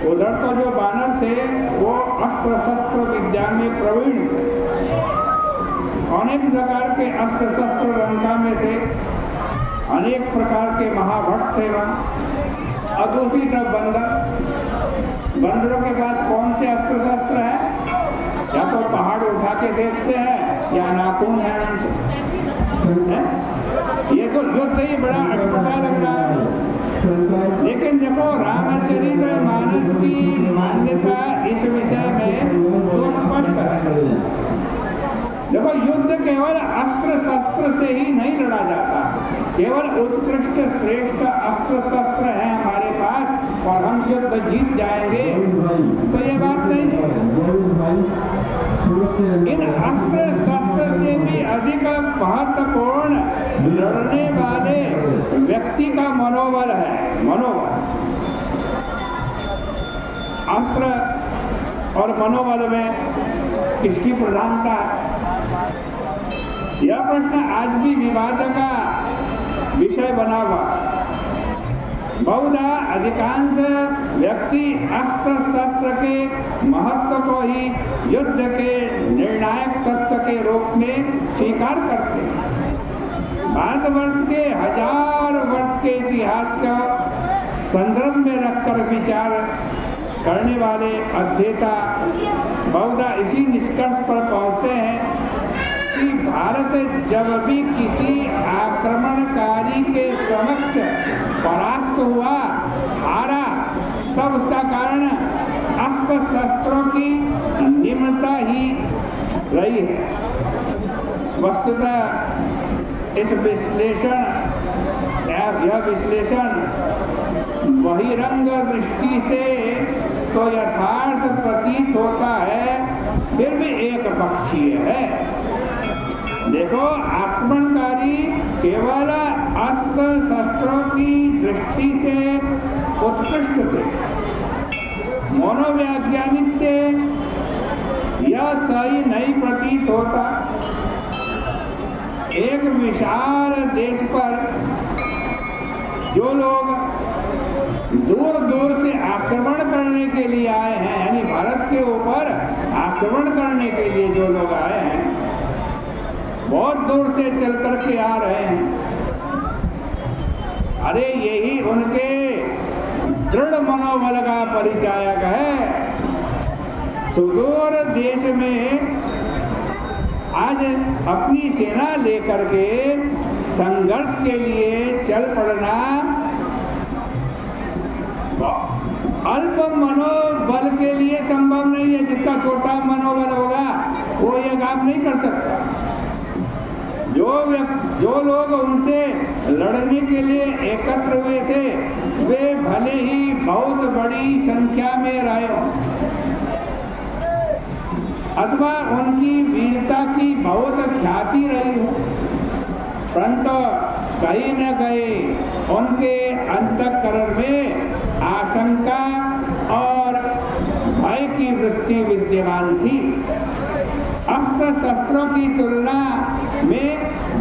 उधर तो जो वानर थे वो अस्त्र शस्त्र विद्या में प्रवीण थे, अनेक प्रकार के अस्त्र शस्त्र लंका में थे, अनेक प्रकार के महाभक्त थे वहाँ। और दूसरी तरफ बंदरों के पास कौन से अस्त्र शस्त्र है? या तो पहाड़ उठा के देखते हैं या नाखून है उनके। ये तो युद्ध ही बड़ा अटपटा लग रहा है। लेकिन देखो रामचरितमानस की मान्यता इस विषय में तो स्पष्ट है। देखो युद्ध केवल अस्त्र शस्त्र से ही नहीं लड़ा जाता, केवल उत्कृष्ट श्रेष्ठ अस्त्र शस्त्र है हमारे पास और हम युद्ध जीत जाएंगे तो ये बात नहीं। इन अस्त्र शस्त्र से भी अधिक महत्वपूर्ण लड़ने वाले व्यक्ति का मनोबल है। मनोबल, अस्त्र और मनोबल में किसकी प्रधानता है? यह प्रश्न आज भी विवाद का विषय बना हुआ। बहुधा अधिकांश व्यक्ति अस्त्र शस्त्र के महत्व को ही युद्ध के निर्णायक तत्व के रूप में स्वीकार करते हैं। भारतवर्ष के 1000 वर्ष के इतिहास का संदर्भ में रखकर विचार करने वाले अध्येता बहुधा इसी निष्कर्ष पर पहुंचते हैं कि भारत जब भी किसी आक्रमणकारी के समक्ष परास्त हुआ, हारा, तब उसका कारण अस्त्र शस्त्रों की निम्नता ही रही है। वस्तुतः इस विश्लेषण यह विश्लेषण बहिरंग दृष्टि से तो यथार्थ प्रतीत होता है, फिर भी एक पक्षीय है। देखो, आक्रमणकारी केवल अस्त्र शस्त्रों की दृष्टि से उत्कृष्ट थे। मनोवैज्ञानिक से यह सही नहीं प्रतीत होता। एक विशाल देश पर जो लोग दूर दूर से आक्रमण करने के लिए आए हैं, यानी भारत के ऊपर आक्रमण करने के लिए जो लोग आए हैं, बहुत दूर से चल करके आ रहे हैं। अरे यही उनके दृढ़ मनोबल का परिचायक है। सुदूर देश में आज अपनी सेना लेकर के संघर्ष के लिए चल पड़ना अल्प मनोबल के लिए संभव नहीं है। जिसका छोटा मनोबल होगा वो ये काम नहीं कर सकता। जो लोग उनसे लड़ने के लिए एकत्र हुए थे वे भले ही बहुत बड़ी संख्या में रहे हों अथवा उनकी वीरता की बहुत ख्याति रही हो, परंतु कहीं न कहीं उनके अंतःकरण में आशंका और भय की वृत्ति विद्यमान थी। अस्त्र शस्त्रों की तुलना में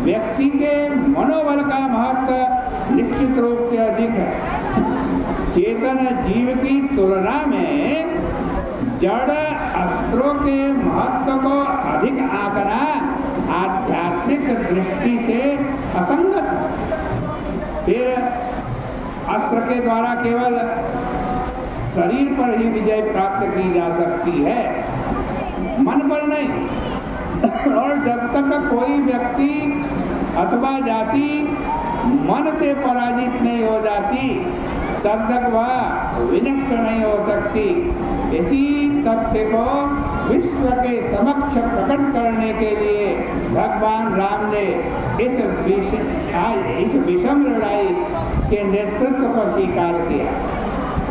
व्यक्ति के मनोबल का महत्व निश्चित रूप से अधिक है। चेतन जीव की तुलना में जड़ अस्त्रों के महत्व को अधिक आंकना आध्यात्मिक दृष्टि से असंगत है। फिर अस्त्र के द्वारा केवल शरीर पर ही विजय प्राप्त की जा सकती है, मन पर नहीं। और जब तक कोई व्यक्ति अथवा जाति मन से पराजित नहीं हो जाती तब तक वह विनष्ट नहीं हो सकती। इसी तथ्य को विश्व के समक्ष प्रकट करने के लिए भगवान राम ने इस विषम लड़ाई के नेतृत्व को स्वीकार किया।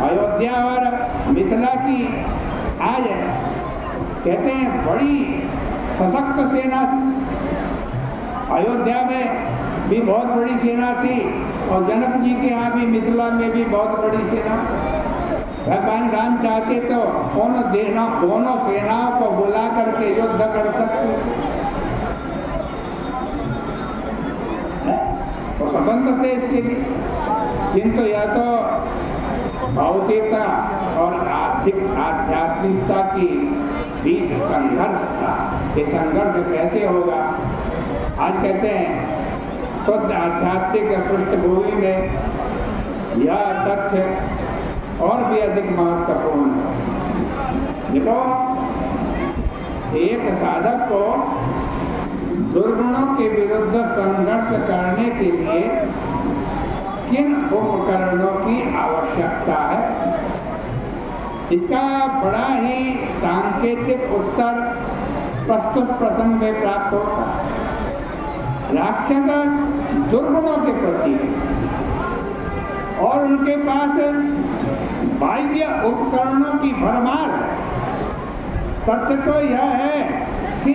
अयोध्या और मिथिला की आज कहते हैं बड़ी सशक्त सेना थी। अयोध्या में भी बहुत बड़ी सेना थी और जनक जी के यहाँ भी मिथिला में भी बहुत बड़ी सेना। भगवान राम चाहते तो दोनों सेनाओं को बुला करके युद्ध कर सकते, तो स्वतंत्र थे इसके लिए। किंतु यह तो भौतिकता और के बीच संघर्ष था। ये संघर्ष कैसे होगा? आज कहते हैं शुद्ध आध्यात्मिक पृष्ठभूमि में यह तथ्य और भी अधिक महत्वपूर्ण है। देखो, एक साधक को दुर्गुणों के विरुद्ध संघर्ष करने के लिए किन उपकरणों की आवश्यकता है, इसका बड़ा ही सांकेतिक उत्तर प्रस्तुत प्रसंग में प्राप्त होता है। राक्षस दुर्गुणों के प्रति और उनके पास बाह्य उपकरणों की भरमार है। तथ्य तो यह है कि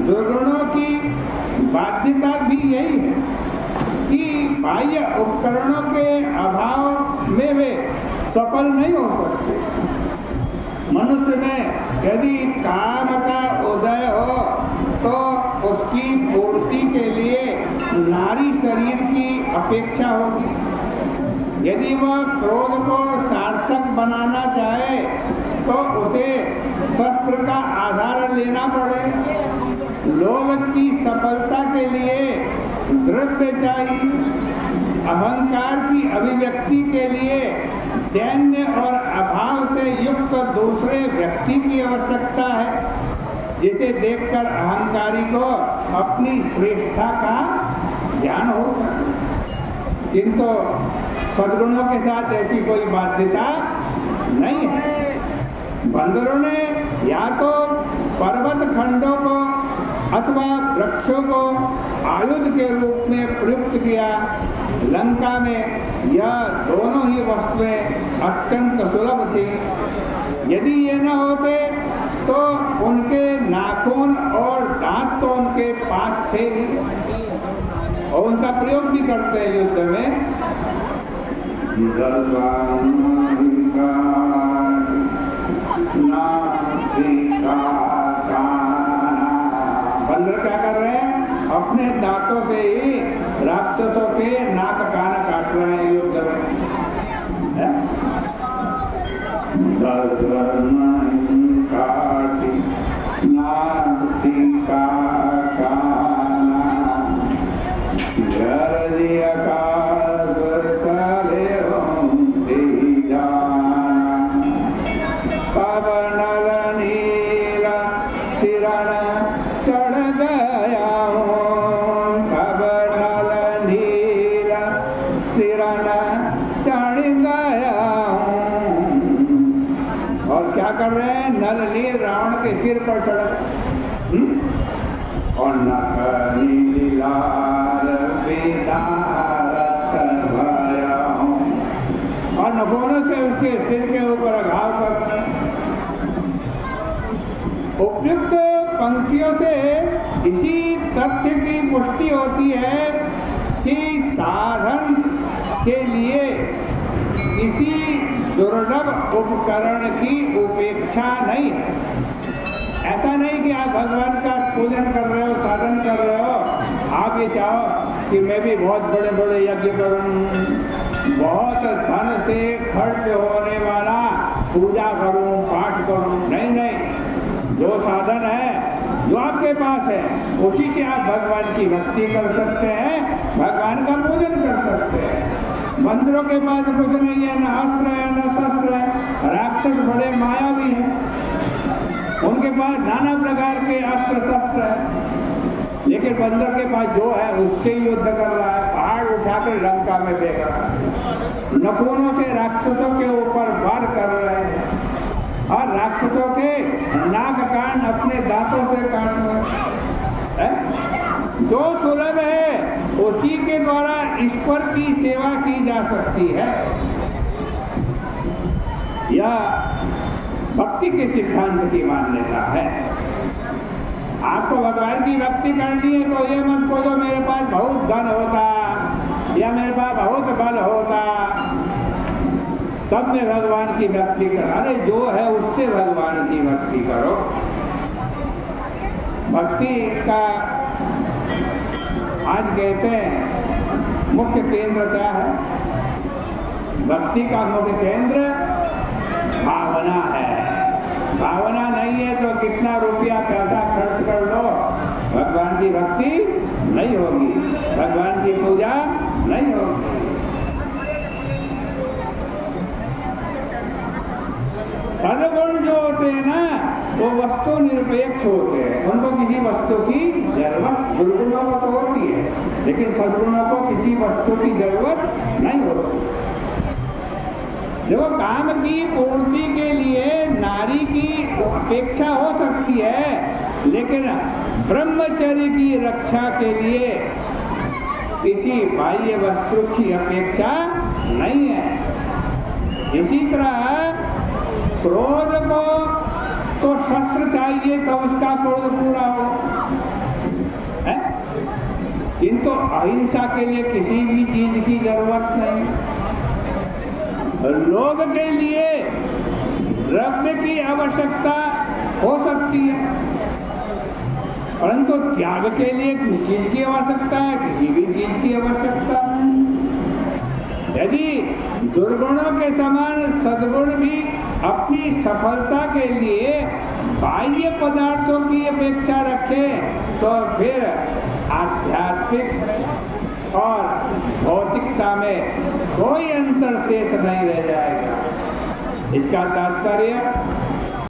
दुर्गुणों की बाध्यता भी यही है कि बाह्य उपकरणों के अभाव में वे सफल नहीं हो सकते। मनुष्य में यदि काम का उदय हो तो उसकी पूर्ति के लिए नारी शरीर की अपेक्षा होगी। यदि वह क्रोध को सार्थक बनाना चाहे तो उसे शस्त्र का आधार लेना पड़ेगा। लोभ की सफलता के लिए द्रव्य चाहिए। अहंकार की अभिव्यक्ति के लिए दैन्य और अभाव से युक्त दूसरे व्यक्ति की आवश्यकता है, जिसे देखकर अहंकारी को अपनी श्रेष्ठता का ज्ञान हो सके। किंतु सद्गुणों के साथ ऐसी कोई बाध्यता नहीं है। बंदरों ने या तो पर्वत खंडों को अथवा वृक्षों को आयुध के रूप में प्रयुक्त किया। लंका में यह दोनों ही वस्तुएं अत्यंत सुलभ थी। यदि ये न होते तो उनके नाखून और दांत तो उनके पास थे ही और उनका प्रयोग भी करते हैं युद्ध में। बंदर क्या कर रहे हैं? अपने दांतों से ही राक्षसों के नाक कान काट रहे हैं युद्ध में। कर रहे हैं? नल नील रावण के सिर पर चढ़ और नखोनों से उसके सिर के ऊपर घाव कर। उपयुक्त पंक्तियों से इसी तथ्य की पुष्टि होती है कि साधन के लिए किसी दुर्लभ उपकरण की उपेक्षा नहीं है। ऐसा नहीं कि आप भगवान का पूजन कर रहे हो, साधन कर रहे हो, आप ये चाहो कि मैं भी बहुत बड़े बड़े यज्ञ करूं, बहुत धन से खर्च होने वाला पूजा करूं, पाठ करूं। नहीं नहीं, जो साधन है, जो आपके पास है, उसी से आप भगवान की भक्ति कर सकते हैं, भगवान का पूजन कर सकते हैं। मंदिरों के पास कुछ नहीं है, न अस्त्र है न शस्त्र है। राक्षस बड़े मायावी हैं, उनके पास नाना प्रकार के अस्त्र शस्त्र है, लेकिन बंदर के पास जो है उससे युद्ध कर रहा है। पहाड़ उठाकर लंका में फेंक रहा है, नखूनों से राक्षसों के ऊपर वार कर रहे हैं और राक्षसों के नाक कान अपने दांतों से काट रहे हैं। जो सुलभ है उसी के द्वारा ईश्वर की सेवा की जा सकती है। यह भक्ति के सिद्धांत की मान्यता है। आपको भगवान की भक्ति करनी है तो ये मत बोलो मेरे पास बहुत धन होता या मेरे पास बहुत बल होता तब मैं भगवान की भक्ति कर। अरे जो है उससे भगवान की भक्ति करो। भक्ति का आज कहते हैं मुख्य केंद्र क्या है? भक्ति का मुख्य केंद्र भावना है। भावना नहीं होगी। सद्गुण जो होते हैं ना वो वस्तु निरपेक्ष होते हैं, उनको किसी वस्तु की जरूरत, दुर्गुणों को तो होती है लेकिन सद्गुणों को किसी वस्तु की जरूरत नहीं होती। देखो, काम की पूर्ति के लिए नारी की अपेक्षा हो सकती है लेकिन ब्रह्मचर्य की रक्षा के लिए किसी बाह्य वस्तु की अपेक्षा नहीं है। इसी तरह क्रोध को तो शस्त्र चाहिए तो उसका क्रोध पूरा हो, है? किंतु अहिंसा के लिए किसी भी चीज की जरूरत नहीं। लोभ के लिए द्रव्य की आवश्यकता हो सकती है परंतु त्याग के लिए किस चीज की आवश्यकता है, किसी भी चीज की आवश्यकता नहीं। यदि दुर्गुणों के समान सद्गुण भी अपनी सफलता के लिए बाह्य पदार्थों की अपेक्षा रखे तो फिर आध्यात्मिक और भौतिकता में कोई अंतर शेष नहीं रह जाएगा। इसका तात्पर्य